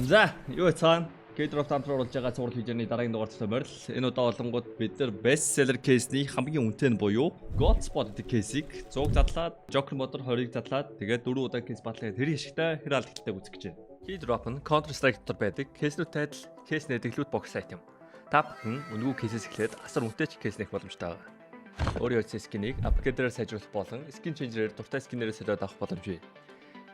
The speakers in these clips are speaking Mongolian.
За, юу цаана? K-drop хамтран оруулж байгаа цуврал хижээний дараагийн дугаарт морил. Энэ удаа болонгууд бид нар bestseller case-ний хамгийн үнэтэй нь буюу Godspot гэдэг кейсийг 100 задлаад, Joker Motor 20-ыг задлаад, тэгээд 4 удаа кейс батлаад тэр хишгтэй хэр алдагтай үзэх гэж байна. K-drop нь Counter-Strike дотор байдаг кейснүүд тайлал, кейс нэдэглүүд бокс айтем. Та бүхэн үнэгүй кейсээс эхлээд асар үнэтэй кейс нэх боломжтой байна. Өөрийн скинийг апгрейдерээр сайжруулах болон skin changer-ээр дуртай скинээрээ солиод авах боломж бий.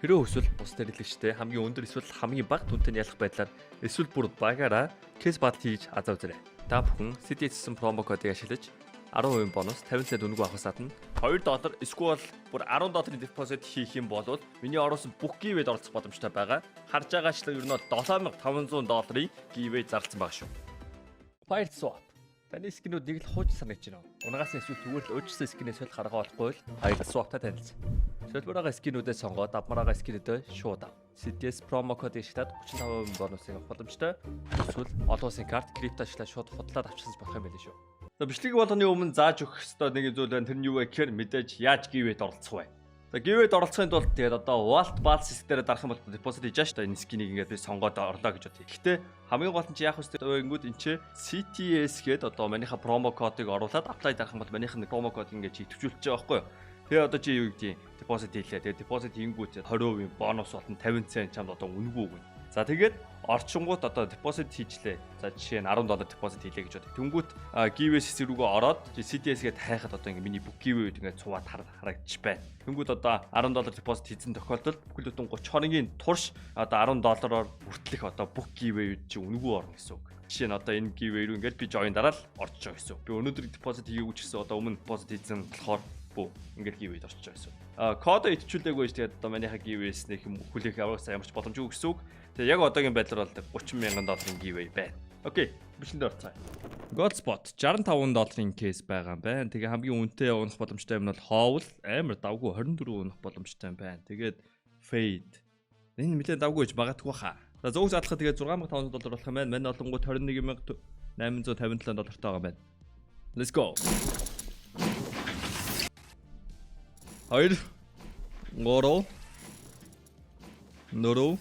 Хэрвээ хүсвэл бус хэрэглэгчтэй хамгийн өндөр эсвэл хамгийн бага түнтэй ялах байдлаар эсвэл бүр багаараа кейс батл хийж азаа үзээрэй. Та бүхэн CDS-сэн промо кодыг ашиглаж 10% бонус 50 цент үнэгүй авахаас гадна $2 эсвэл бүр $10 депозит хийх юм бол миний оруулсан бүх гивэд оролцох боломжтой байгаа. Харж байгаачлан ер нь $7500 гивэд зарласан байгаа шүү. Fire swap. Таны скинүүд нэг л хууч санагдаж байна. Унагаас эсвэл зүгээр л өөрчлөсөн скинээс л гаргаа болохгүй л Fire swap-тай танилцсан. Төлбөрөөгөө скинүүдээ сонгоод авмараагаа скинүүдээ шууд ав. CDS промо кодыг ашиглаад 35% бонусыг авах боломжтой. Эсвэл олон улсын карт крипто ашиглаад шууд худлаад авчихсан болох юм байл шүү. За бичлэг болгоны өмнө зааж өгөх ёстой нэг зүйл байна. Тэр нь юу вэ гэхээр мэдээж яаж гивэд оролцох вэ? За гивэд оролцохын тулд тэгээд одоо Vault Balls системээр дарах юм бол депозит хийж байгаа шүү дээ. Энэ скинийг ингээд би сонгоод орлоо гэж бодъё. Гэхдээ хамгийн гол нь чи яах вэ гэвэл энэ чи CTS гээд одоо манийха промо кодыг оруулаад apply дарах юм бол манийх нь промо код ингээд чи төвчүүлж байгаа байхгүй юу? Тэгээ одоо чи юу гэдэг депозит хийлээ. Тэгээ депозит хийнгүүт 20% бонус болон 50 цент чамд одоо үнэгүй өгнө. За тэгээд орчингууд одоо депозит хийжлээ. За жишээ нь $10 депозит хийлээ гэж бодъё. Тэнгүүт гивэс рүүгээ ороод CTS-гээд хайхад одоо ингээ миний бүх гивэд ингээ цуваад харагдчих байна. Тэнгүүт одоо $10 депозит хийсэн тохиолдолд бүхэл бүтэн 30 хоногийн турш одоо $10-оор бүртлэх одоо бүх гивэд чи үнэгүй орно гэсэн үг. Жишээ нь одоо энэ гивэ рүү ингээд би join дараал орж байгаа гэсэн үг. Би өнөөдөр депозит хийгээгүй ч гэсэн одоо өмнө депозит хийсэн болохоор ингээд гивэд орж байгаа гэсэн. Кодо итчүүлээгүй ш тэгээд одоо манийха гивэс нэг юм хүлээх авахсаа ямарч боломжгүй гэсэн үг. Тэгээд яг одоогийн байдлаар бол $30,000 гивэ байна. Окей, бичлэнд орцгаая. Godspot $65 кейс байгаа юм байна. Тэгээ хамгийн үнэтэй унах боломжтой юм бол Howl амар давгүй 24 унах боломжтой юм байна. Тэгээд Fade энэ нэлээд давгүй гэж магадгүй хаа. За зөв задлахад тэгээд $6,500 болох юм байна. Манай олонгууд $21,857 байгаа юм байна. Let's go. 2 3 4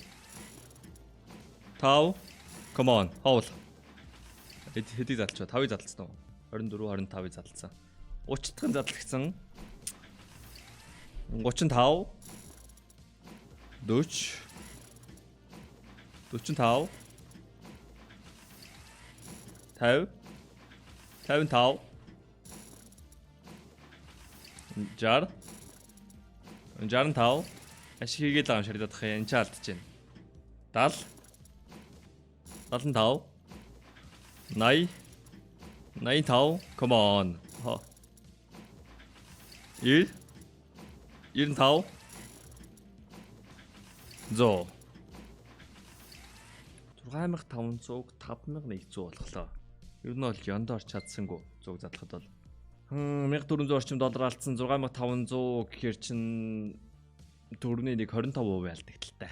5 come on Howl хэдийг залчаа 5-ыг залцсан уу 24 25-ыг залцсан 30 дахин задлагдсан 35 40 45 50 55 60 65 ашиг хийгээд байгаа юм ширдах юм чи алдчихэв. 70 75 80 85 come on. 1 95 зоо 6500-г 5100 болголоо. Ер нь бол ёндоор чадсангүй зүг задлахад бол 1400 орчим доллар алдсан 6500 гэхэр чин төгрөгийн нэг 25% алдагталтай.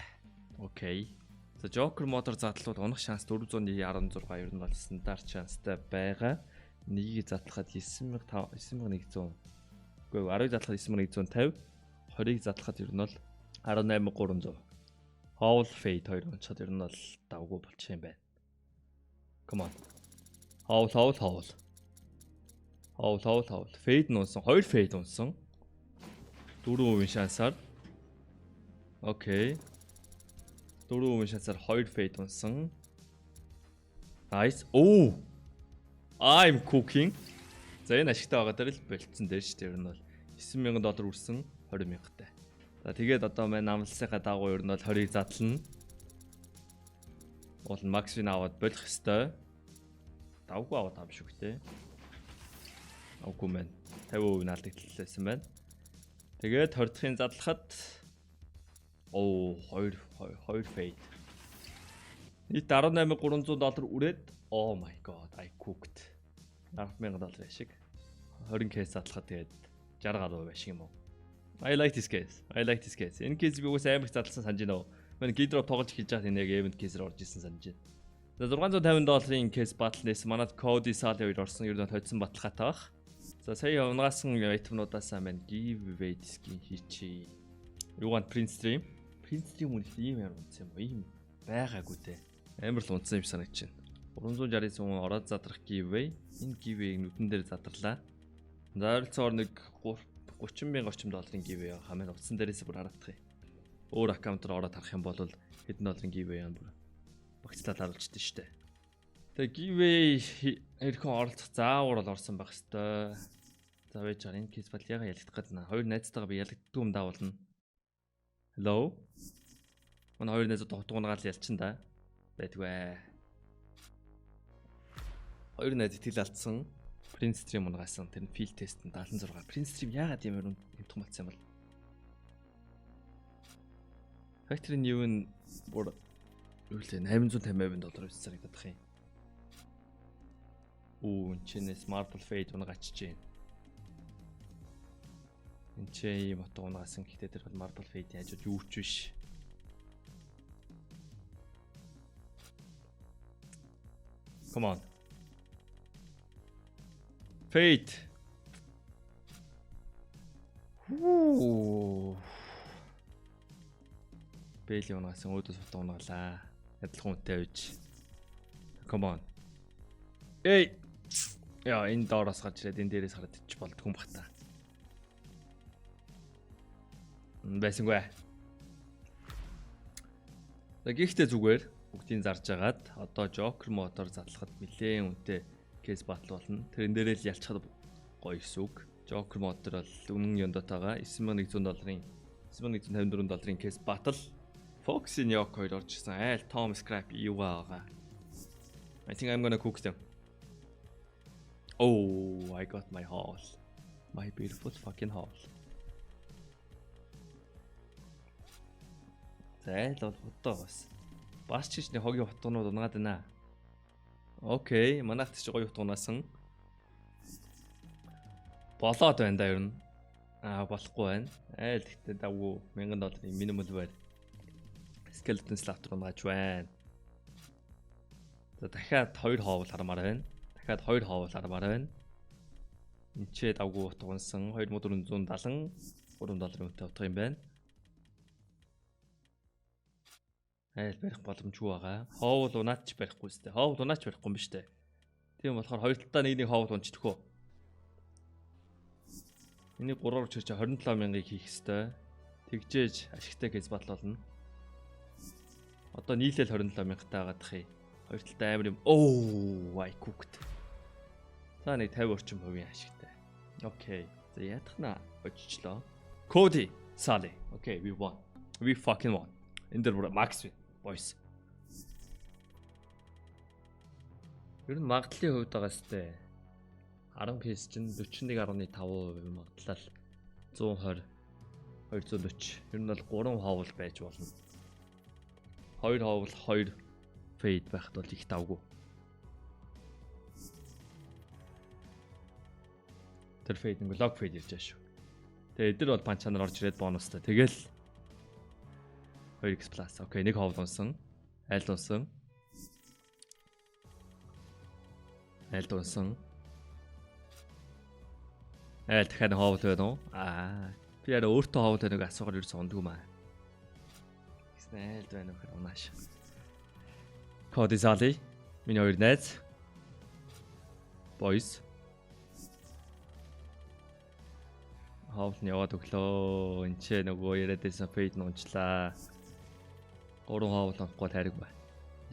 Окей. За Joker Motor задлууд унах шанс 416 ер нь бол стандарт шанстай байгаа. Нэгийг задлахад 9100. Үгүй 10-ыг задлахад 9150, 20-ыг задлахад ер нь бол 18300. Howl Fade 2 унцаад ер нь бол давгүй болчих юм байна. Come on. Howl. Fade нунсан 2 fade унсан 4% шансаар. Окей. 4% шансаар 2 fade унсан. Nice. Oh. I'm cooking. За энэ ашигтай байгаа дээр л болцсон дээр шүү дээ. Ер нь бол $9,000 үрсэн 20,000-тай. За тэгээд одоо манай амлсныхаа дагуу ер нь бол 20-ыг задлана. Уул нь максыг аваад болох ёстой. Давгүй аваад байгаа шүү дээ. Аггүй мэн 50% наалдагдлээсэн байна. Тэгээд 20 дахын задлахад 2 fade. Нийт $18,300 үрээд oh my god I cooked. $10,000 ашиг. 20 кейс задлахад тэгээд 60% ашиг юм уу? I like this case. Энэ кейс би үгүйс амар их задлсан санаж байна уу? Манай K-drop тоглож хийж байгаа энэ яг event case-ээр орж ирсэн санаж байна. За $650 кейс батлнээс манад Cody Sally 2 орсон ер нь хоцсон баталгаатай баг. За сая унгаасан айтмнуудаас маань giveaway skin хийчихье. Юугаан print stream үнэхээр ийм юм үнсэн юм. Ийм байгаагүй те. Амар л унтсан юм санагч байна. 369 ороод задрах giveaway. Энэ giveaway-г нүдэн дээр задарлаа. Зайлцоор нэг 30,000 орчим долларын giveaway хамаа утсан дээрээс бүр харагдах юм. Өөр аккаунтаар ороод харах юм бол хэдэн долларын giveaway юм бүр багцлаад харуулжтэй штэ. Тэгээ giveaway хэрхэн оролцох заавар бол орсон байх хэвээр. За вэж чаар энэ кейс бол яга ялагдах гээд байна. Хоёр найзтайгаа би ялагддаг юм даавуулна. Hello. Манай хоёр найзууд хотгоонгаал ялчин да. Байтгүй. Хоёр найз итгэл алдсан. Prince Stream унгасан. Тэр нь field test нь 76. Prince Stream яагаад юм бэ? Нэмтэх болцсон юм бол. Factory new нь бүр юу лээ 850,000 доллар үс зарагдах юм. Энэ чинээс Marble Fade унгаач чинь. Энд чи юм утга унгасан гэхдээ тэр бол Marble Fade яаж юу ч биш. Come on. Fade. Бэйли унгасан өөдөөс утга унгалаа. Адилхан үнэтэй үйж. Come on. Эй. Яа энэ доороос гарч ирээд энэ дээрээс хараад ич болдгүй юм бах та. Байсангүй. Гэхдээ зүгээр бүгдийг зарж агаад одоо Joker мотор задлахад нэлээд үнэтэй кейс батл болно. Тэрэн дээрээ л ялчхад гоё гэсэн үг. Joker мотор бол өмнө Yondotаага 9,100 долларын 9,154 долларын кейс батл. Fox in York хоёр орж ирсэн. Айл Tom Scrap юу байгаа. I think I'm gonna cook them. Oh, I got my haul. My beautiful fucking haul. Зайл бол бодоо бас. Бас чичний хогийн утгнууд унгаад байна. Окей, манайх тийч гоё утгунаасан. Болоод байна да ер нь. Болохгүй байна. Айл гэхдээ давгүй $1000 минимум байр. Skeleton slot унгааж байна. За дахиад 2 хоол хармаар байна. Дахиад 2 хоол хармаар байна. Энчээ давгүй утгунсан $2470 $3 үнэтэй утга юм байна. Айл барих боломжгүй байгаа. Хоол унаач барихгүй сте. Хоол унаач барихгүй юм биш үү? Тийм болохоор хоёр талдаа нэг хоол унчдаггүй. Энийг 3-оор чирч 27,000-ыг хийх ёстой. Тэгжээж ашигтай кейс батал болно. Одоо нийлээл 27,000-тай байгаадах юм. Хоёр талдаа амар юм. Oh, I cooked. За нэг 50 орчим хувийн ашигтай. Окей. За ятахна оччлоо. Cody, Sally. Okay, we won. We fucking won. In the max win. Boys. Ер нь магадлалын хувьд байгаа сте 10 кейс чинь 41.5% магадлал 120 240 ер нь бол 3 хоол байж болно. 2 хоол 2 фейд байхад бол их давгүй. Тэр фейд нэг лог фейд ирж байгаа шүү. Тэгээ эдгээр бол панчанаар орж ирээд бонустай. Тэгэл 2x plus. Окей, нэг хоол унсан. Айл унсан. Айл унсан. Айл дахиад хоол байна уу? Би яа өөртөө хоол нэг асуугаар юу сондгүй маа. Гэснээр айл байна уу гэхээр унааш. Cody Sally. Миний хоёр найз. Boys. Хоол нь яваад өглөө. Энд ч нөгөө яриад байсан фейд нунчлаа. 3 хоол авахгүй хайрыг бай.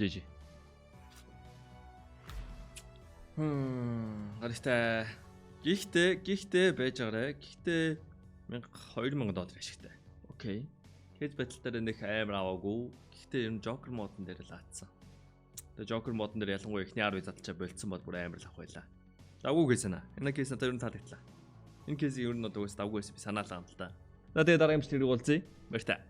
GG. Гаристай. Гихтээ байж байгаарэ. Гэхдээ $2,000 ашигтай. Окей. Кейс батл дээр нэг амар аваагүй. Гэхдээ ер нь Joker модон дээр л аатсан. Тэгээ Joker модон дээр ялангуяа ихний 10 задлчаа болцсон бол бүр амар л ах байлаа. Давгүй гэсэн аа. Энэ кейс надад ер нь таалагдлаа. Энэ кейс ер нь одоо давгүй байсан би санаалаа юм л да. За тэгээ дараагийн бичлэгээр уулзъя. Баяр та.